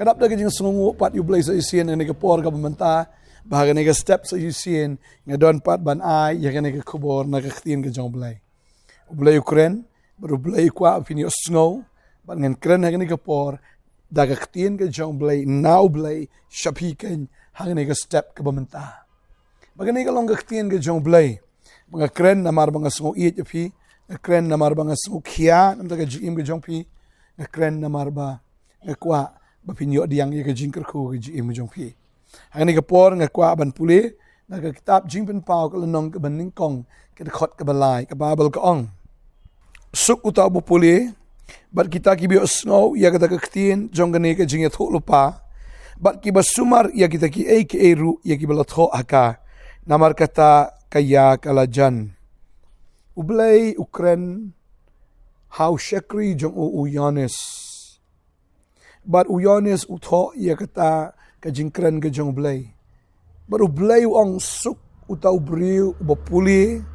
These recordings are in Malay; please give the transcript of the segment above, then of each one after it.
Ngadap da kajing sungu pat you blay sa isien nga nagapor ka pamanta, bahaga nga step sa isien, nga doon pat ban ay, ya ka khubor nagaktiin ka jong blay. Ublay ukren, baru blay kwa pini ïohsngew, ban ngan kren haga nagapor, dagaktiin ka jong blay, now blay, shapiken, haga step ka pamanta. Baga long gaktiin ka jong blay, mga kren namar mga sungu iit yapi, nga kren namar mga sungu kia, namta ka jiim ka jong pi, nga kren namar ba, nga kwa, bapinyo diyang ya ka jingker ko ka jiim jong pi. Hang ni kapor nga kwa ban pule, nagkitab jingpen pao ka lanong ka ban ningkong, kadakot ka balay, kababal ka ong. Suk utaw bo pule, bat kita kibi ïohsngew, ya kita kaktiin, jong gani ka jing yato lupa, bat kiba sumar, ya kita ki ay ki eru, ya kiba latho haka, namar kata kaya kalajan. Ublay ukren, how shekri jong uyanis. But uyanis utho ya kata kajingkren ka jong blay. But ublay ang suk utaw briw ubapuli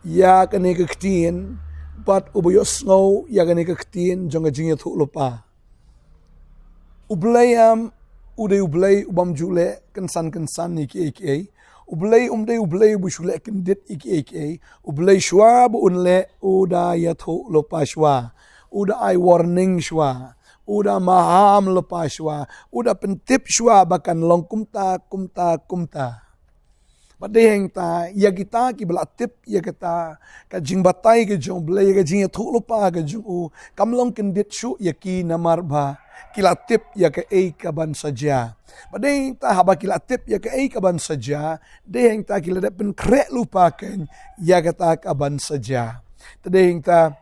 ya kani kaktiin, but ïohsngew ya kani kaktiin jong kajing yato lupa. Ublay uday ublay ubam jule kansan ni ki ublay ublay bushule kendit iki ublay shwa bu unle uda yato lupa shwa uda ay warning shwa uda maham lupa shwa uda pentip shwa bakan long kumta padeheng ta ya kita ki belatip ya kita kajing batai ke jong blay kajing yato lupa ke jong kamlong kendit shu ya ki namarba kilatip ya ke kaban saja. Padahal ta haba kilatip ya ke kaban saja. Deheng ta kiladap pen krek lupakan ya kata kaban saja. Tadeheng ta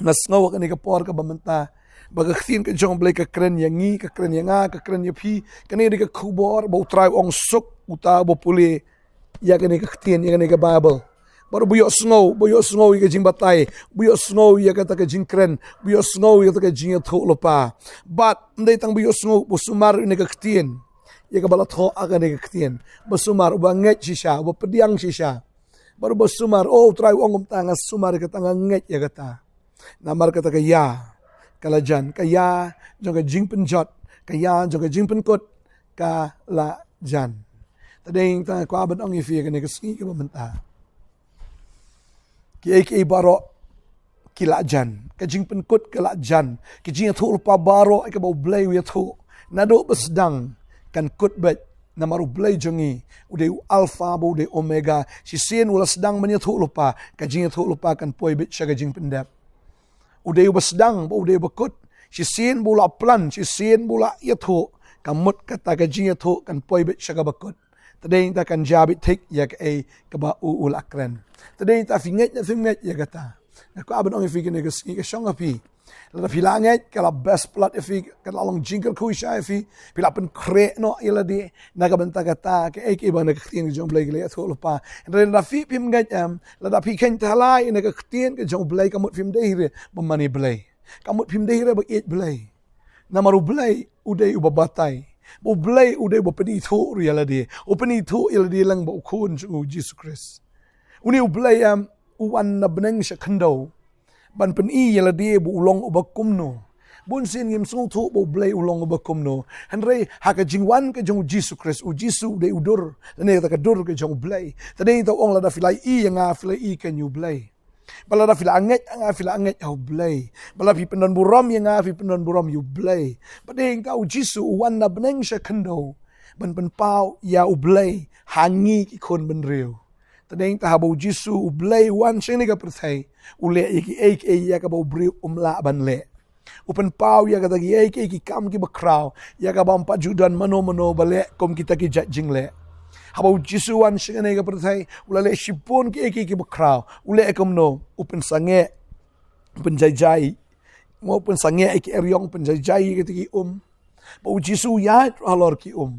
ïohsngew ka ni kapor ka bamanta. Bagaktin ka jong blay ka kren yang ngi, ka kren yang nga, ka kren yang pi. Kani di ka khubor, bau try ong suk, uta bo puli. Ya ka ni ka ktin, ya ka ni ka Bible. Baru ïohsngew ya jing batay, ïohsngew ya kata ka jing kren, ïohsngew ya kata ka jing yato lupa. But nday tang ïohsngew busumar ni ka ktin, ya ka balatho aga ni ka ktin. Busumar uba nget sisya, uba pediang sisya. Baru busumar, try ong tanga sumar ka tanga nget ya kata. Namar kata ka ya, kalajan, kaya jong ka jing penjot, kaya jong ka jing penkut, kalajan. Tadeng tanga kwaban ong ifi ka ni ka singi ka mamanta. Ki baro kilajan, kajing penkut kilajan, kajing yato lupa baro ay kabaw blay yato, nado besdang kan kut bet namaru blay jongi, uday alpha bo uday omega, si sin wala sedang man yato lupa, kajing yato lupa kan poy bet siya kajing pendep. Uday besdang bo uday bakut, si sin bula plan, si sin bula yato, kamut kata kajing yato kan poy bet siya kabakut. Tadeng ta kan jabit tik ya ke kaba uul akren. Tadeng ta finget ya kata. Aku abang orang fikir ni ke shong api. Lada filanget kala best plat afi kala long jingker kui sha afi. Pila pen kre no ila di naga benta kata ke bang nak khtien ke jong blay ke to lupa. Ndre na fi pim ngat lada pi ken talai nak khtien ke jong blay kamut film dehire bamani blay. Kamut film dehire ba it blay. Namaru blay uday ubabatai. Bo blay uday bo penito reality. O penito iladi lang bo kun ju Jesus Christ. Uni blay uwan na beneng siya kando. Ban pen iladi bo ulong ubakumno. Bun sin ngim sung tu bo blay ulong ubakumno. Henry haka jingwan ke jong Jesus Christ u Jesus de udur. Tane ta ka dur ke jong blay. Tane ta ong lada filai nga filai kan you blay. Bala da fila anget au blay. Bala pi pendon buram yang nga pi pendon buram you blay. Padeng ka u jisu wan na beneng siya kendo. Ban pen pau ya u blay hangi ki kon ben riu. Tadeng ta habo jisu u blay wan siya ni ka pertay. Ule iki ya ka bau briu umla ban le. Upen pau ya kata ki kam ki bakraw. Ya ka ba pajudan mano bale kom kita ki jing le. Habau jisuan singane ka pertai ulale sipon ki bakraw ule ekom no upen sange penjajai mo pen sange ki eryong penjajai ki bau jisu ya halor ki u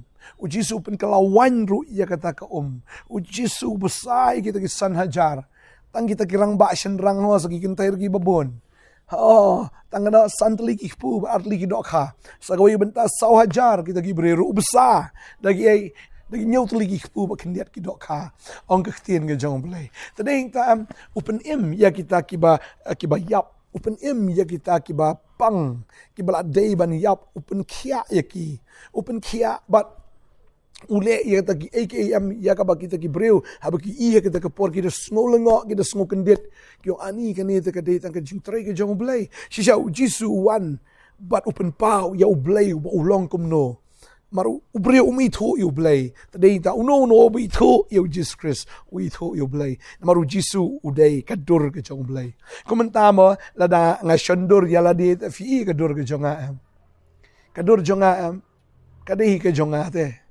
jisu pen kalawan ru ya kata ka u jisu besai kita ki san hajar tang kita kirang ba senrang ho sagi kintair ki babon tangana santli ki pu arli ki dokha sagawi benta saw hajar kita ki beru besar dagi nyau teligi pu ba kendiat ki dokha ong khtien ge jong blay tadeng ta upen ya kita kiba yap upen ya kita kiba pang ki bala day ban yap open kia yaki open kia but ule ia kata ki AKM ia ka ba kita ki breu haba ki ia kita ka por kita snolengok kita snokendit ki ani kan ia ka day tang ka jing trai ka jong blai shisha jisu wan but open pau ya blai ba ulong kumno maru ubreu umi tho you blai tadai ta uno no bi tho you Jesus Christ we tho you blai maru jisu udai ka dur ka jong blai komenta mo lada nga shondur ya ladi fi ka dur ka jonga am ka dur jonga am ka dei ka jonga te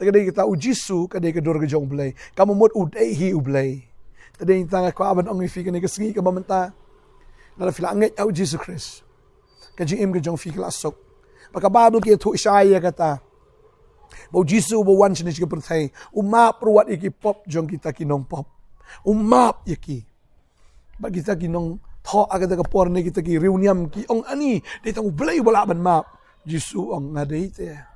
kadai kita ujisu kadai kedor ke jong blai kamu mot udai hi ublai tadai tanga ko aban ong fi kan ke sngi ka mamenta la fila ngai au Jesus Christ ka jing im ke jong fi kla sok maka bible ke thu shaya kata bo jisu bo wan chini ke perthai umap ruat iki pop jong kita ki nong pop umap yaki ba kita ki nong tho aga ka por ne kita ki reuniam ki ong ani de tang ublai bala ban map jisu ong ngadai te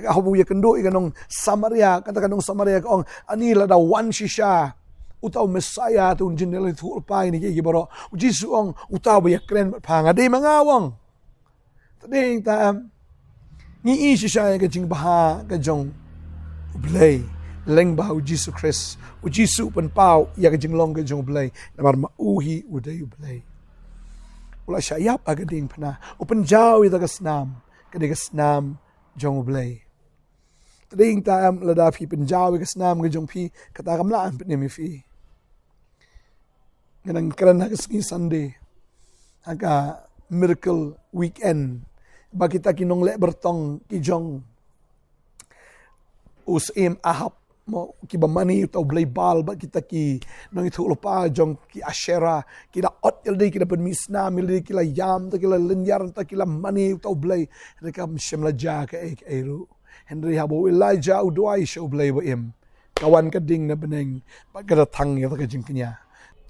habu ya kendo ikanong Samaria kata kanong Samaria kong ani la da wan shisha utaw Messiah tu jinel tu pai ni ki baro jisu ong utaw ya kren phanga de mangawang tading ta ni i shisha ka jing baha ka jong blai leng ba jisu Christ jisu pen pau ya ka jing long ka jong blai namar ma uhi udai blai ula syayap aga ding pana open jaw ita ka snam ka de ka snam jong blai tading ta am lada phi penjaw ka snam ka jong phi kata kamlaan pe mi fi nganang kran ha ski Sunday aga miracle weekend ba kita kinong le bertong ki jong usim ahap mo ki ba mani to blay bal ba kita ki nang itu lupa jong ki ashera ki da ot ildi ki da pen misna mildi ki la yam ta ki la linyar ta ki la mani to blay rekam shimla ja ka ek eru Henry habo Elijah udwai show blay ba im kawan ka ding na beneng ba ka thang ya ka jing knya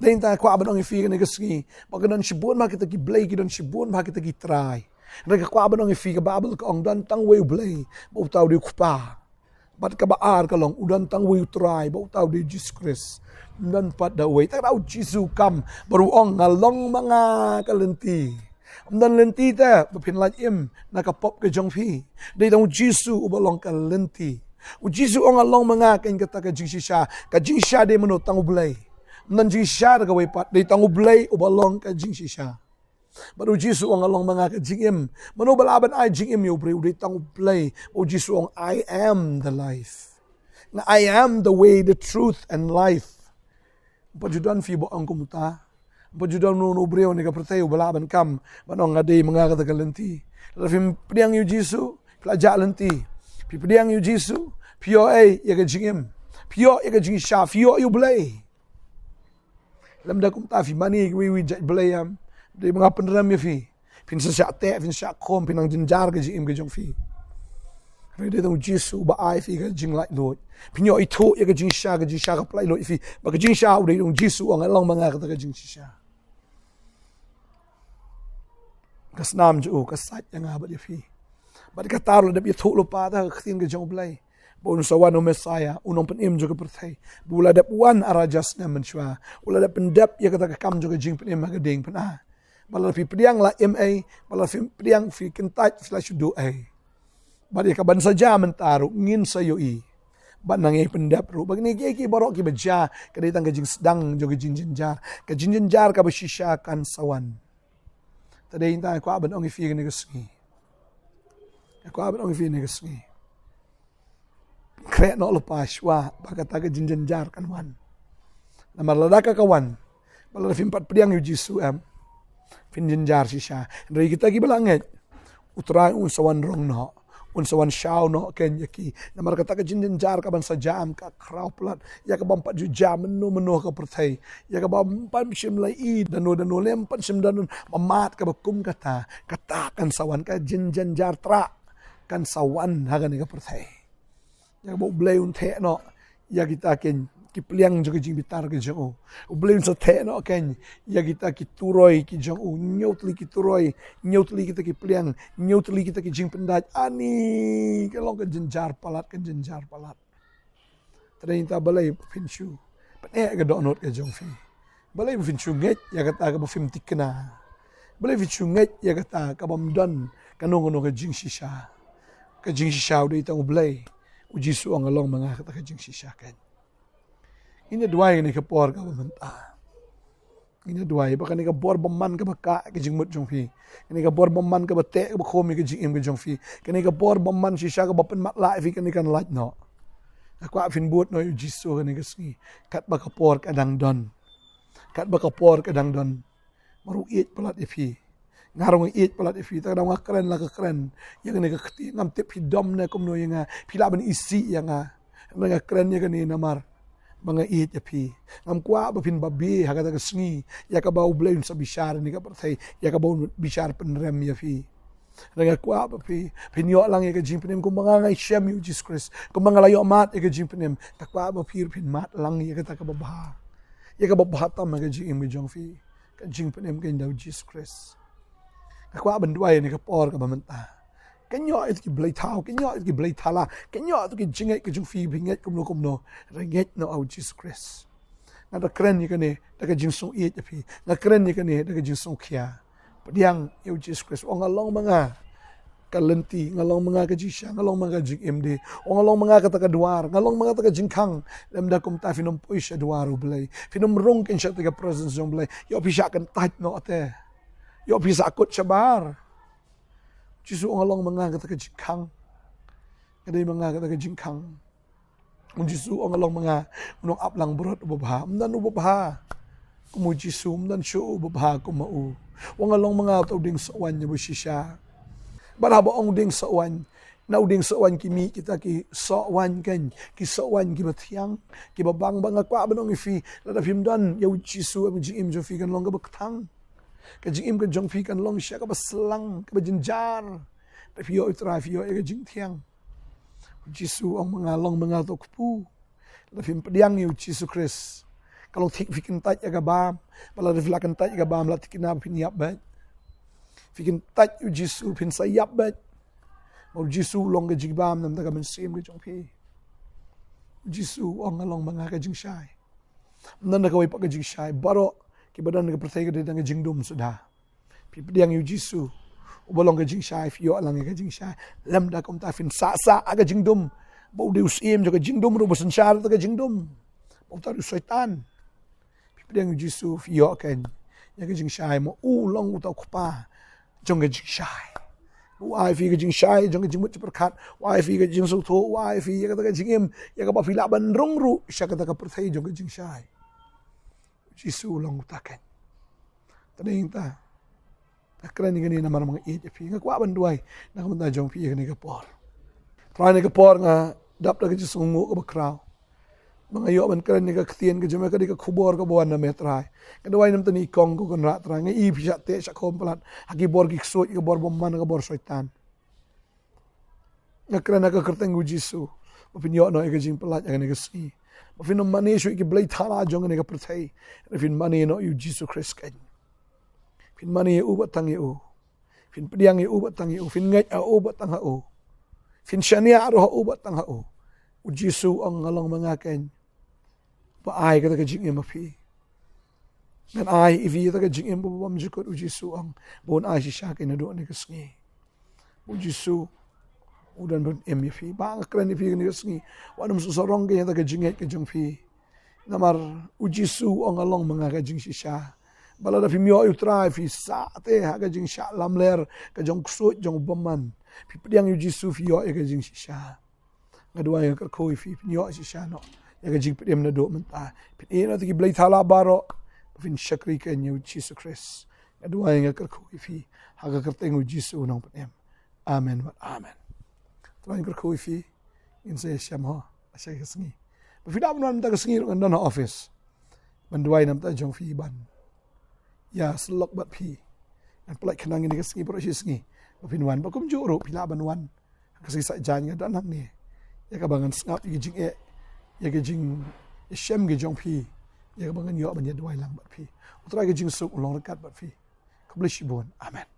den ta kwa abang ifi ka ski ba ka don shibun ma kita ki blay ki don shibun ma kita ki try reka kwa abang ifi ka babel ka ong don tang way blay ba taw di kupa bat ka baar ka long udan tang way try ba taw di Jesus Christ nan pat da way ta raw Jesus kam baru ong ngalong mga kalenti dan lenti ta bapin laj im nakapop ke jong phi dei tong jisu ubalong ka lenti u jisu ong along mga ken kata ka jing sha de mano tang ublay nan jing sha ka way pat dei tang ublay ubalong ka jing sha baru jisu ong along mga ka jing im mano balaban ai jing im yo bre dei tang ublay o jisu ong I am the life na I am the way the truth and life pajudan fi bo ang kumuta pajudan no breo ni ka pertay balaban kam banong ngade mga ka tagalenti lafim priang yu jisu plaja lenti pi priang yu jisu pio ai ya ka jingim pio ya ka jing sha pio yu blay lam da kum ta fi mani wi blay am de mga penram ya fi pin sa sha te pin sha kom pinang jinjar ka jingim ka jong fi Rede tong jisu ba ai fi ka jing lai lo pinyo itu ya ka jing sha ka plai lo fi ba ka jing sha u de tong jisu ang along mga ka jing sha kasnam jo kasat yang abad ya fi bad ka taro da bi tholo pa ta khtin ke jong blai bon sawan o Messiah unong penim jo ka perthai bula dap wan arajas na menshwa ula dap pendap ya ka kam jo ka jing penim ma ka ding pana bala fi priang la ma bala fi priang fi kentat slash do ai bad ya ka ban saja mentaro ngin sayo i ban nangi pendap ru bagni ki borok ki beja ka ditang ka jing sedang jo ka jing jinjar ka bashisha kan sawan tadai ta ko aban ong ifi ne ski ko aban ong ifi ne ski kre no lepas wa bakata ka jinjar kan wan namar ladaka kawan bala fim pat priang yu jisu am fin jinjar shisha ndai kita ki balanget utrai un sawan rong no un sawan shao no ken yaki namar kata ka jinjar ka ban sajam ka kraw plat ya ka bampat ju jam menu ka perthai ya ka bampat sim lai i dano lem pan sim dan mamat ka bakum kata kan sawan ka jinjar tra kan sawan hagan ka perthai ya bo blay un the no ya kita ken ki pliang jo jing bitar ke jo blay un sa the no ken ya kita ki turoi ki jo nyotli ki turoi nyotli kita ki pliang nyotli kita ki jing pendat ani kalau ke jenjar palat ternyata balai finshu pane ke donot ke jong fi balai finshu nget ya kata ke film tikna boleh vicunget ya kata kabamdan kanong ke jing shisha udah itang ublay ujisu ang along mga kata ke jing shisha kan ini dua ni kapor ka bamanta ini dua ba kan ka bor baman ka baka ke jing mut jong fi ini ka bor baman ka bate ka khomi ke jing im ke jong fi kan ka bor baman shisha ka bapen mat la fi kan kan laj no akwa fin buat no ujisu kan ka sngi kat ba kapor kadang don kat ba kapor kadang don maru it pelat ifi ngarong it pelat ifi ta dang keren la keren yang ne ka khti ngam tip hidom ne komno yang pila ban isi yang nga keren ya kan ni namar mga it ifi ngam kwa ba pin babi ha ka sngi ya ka ba ubleun sa bishar ni ka perthai ya ka ba bishar penrem ya fi nga kwa ba fi pinyo lang ya ka jing penem ko mga ngai shem yu Jesus Christ ko mga layo mat ya ka jing penem ta kwa ba pir pin mat lang ya ka ta ka ba ya ka ba tam ka jing mi jong fi kan jing penem kan daw Jesus Christ akwa banduay ni kapor ka bamanta kanyo it ki blay tao kanyo it ki blay thala kanyo it ki jinget ki jung fi binget kumno renget no au Jesus Christ na da kren ni kane da ka jing song it fi na kren ni kane da ka jing song kya padiang eu Jesus Christ ong along mga kalenti ngalong mga ka jisha ngalong mga jing md ong along mga ka taka duar ngalong mga taka jingkang lemda kum ta finom poisha duaru blay finom rong ken sha taka presence jong blay yo pisha kan tat no ate yo pisha akut sabar jisu ong along mga ka taka jingkang kadai mga ka taka jingkang ung jisu ong along mga unong aplang burot ubabha mdan ubabha kumu jisu mdan shu ubabha kumau ong along mga tawding sawan nya busisha baraba ong ding sawan na uding sawan kimi kita ki sawan kan ki sawan ki bathiang ki babang bang kwa banong ifi la da phim dan yo jisu am jing im jo fi kan long ka baktang ka jing im kan jong fi kan long sha ka baslang ka jinjar da fi yo itra fi yo ka jing thiang jisu ong mga long mga to kupu la phim pediang yo jisu Christ kalau thik fi kan tat ya ka bam bala da fi la kan tat ya ka bam la tikina pin yap ba fikin tat yu jisu pin sayap bet mau jisu long ke jigbam nam ta ka men sim ke jong pi jisu ong along mga ka jing shai nan na ka wai pa ka jing shai baro ki badan ka perthai ka de dang jing dum sudah pi pediang yu jisu ubalong ka jing shai fi yo alang ka jing shai lam da kom ta fin sa ka jing dum bau de usim jo ka jing dum ro bosan shar ta ka jing dum bau ta syaitan pi pediang yu jisu fi yo kan ya ka jing shai mo long u ta khpa jong ke jing shai wai fi ke jing shai jong ke jing mut perkhat wai fi ke jing su tho wai fi ya ka jing im ya ka ba fi la ban rong ru sha ka perthai jong ke jing shai jisu long ta kan tading ta akran ni na mar mga it fi nga kwa ban duai na ka ta jong fi ni ka por try ni ka por nga dap ta ke jisu ngo ka bakraw mga yo ban kran ni ka khtien ke jome ka di ka khubor ka buan na metrai ka duai nam tani kong ko kon rat tra nga i pisa te sa khom palat haki bor ki ksot ka bor bomman ka bor syaitan nga kran ka kerteng jisu mapin yo no ka jing palat nga ni ka si mapin no mani shu ki blai thala jong ni ka perthai mapin mani no yu jisu Christ kan pin mani u batang yu pin pediang yu batang yu pin ngai u batang ha u pin shania ro u batang ha u jisu ang ngalong mga ken ba ai ka ka jing im api ngan ai ivi ta ka jing im bo bam jikot jisu ang bon ai si sha ken do ni ka sngi jisu udan bon em fi ba ka kran fi ni ka sngi wanum su sorong ke ta ka jing ka jong fi namar jisu ang along mga ka jing si sha bala da fi myo yu try fi sa te ha ka jing sha lam ler ka jong ksut jong bomman fi pediang yu jisu fi yo ka jing si sha ngadua ka khoi fi nyo si sha no ya ka jing pedem na do menta pin e na ti blai thala baro fin shakri ka nyu Jesus Christ ngadua ka khoi fi ha ka kerteng jisu nong pedem amen wa amen tran ka khoi fi in se sham ho asha ka sngi ba fi da ban ta ka sngi ro na office ban duai nam ta jong fi ban ya slok bat fi an plai khanang ni ka sngi pro shi sngi ba fin wan ba kum ju ro pila ban wan ka si sa jan ga dan hak ni ya ka bangan snap gi jing e ya ka jing shem gi jong phi ya ka bangan yo ban ya dwai lang bat phi utra gi jing suk long kat bat phi kublish bon amen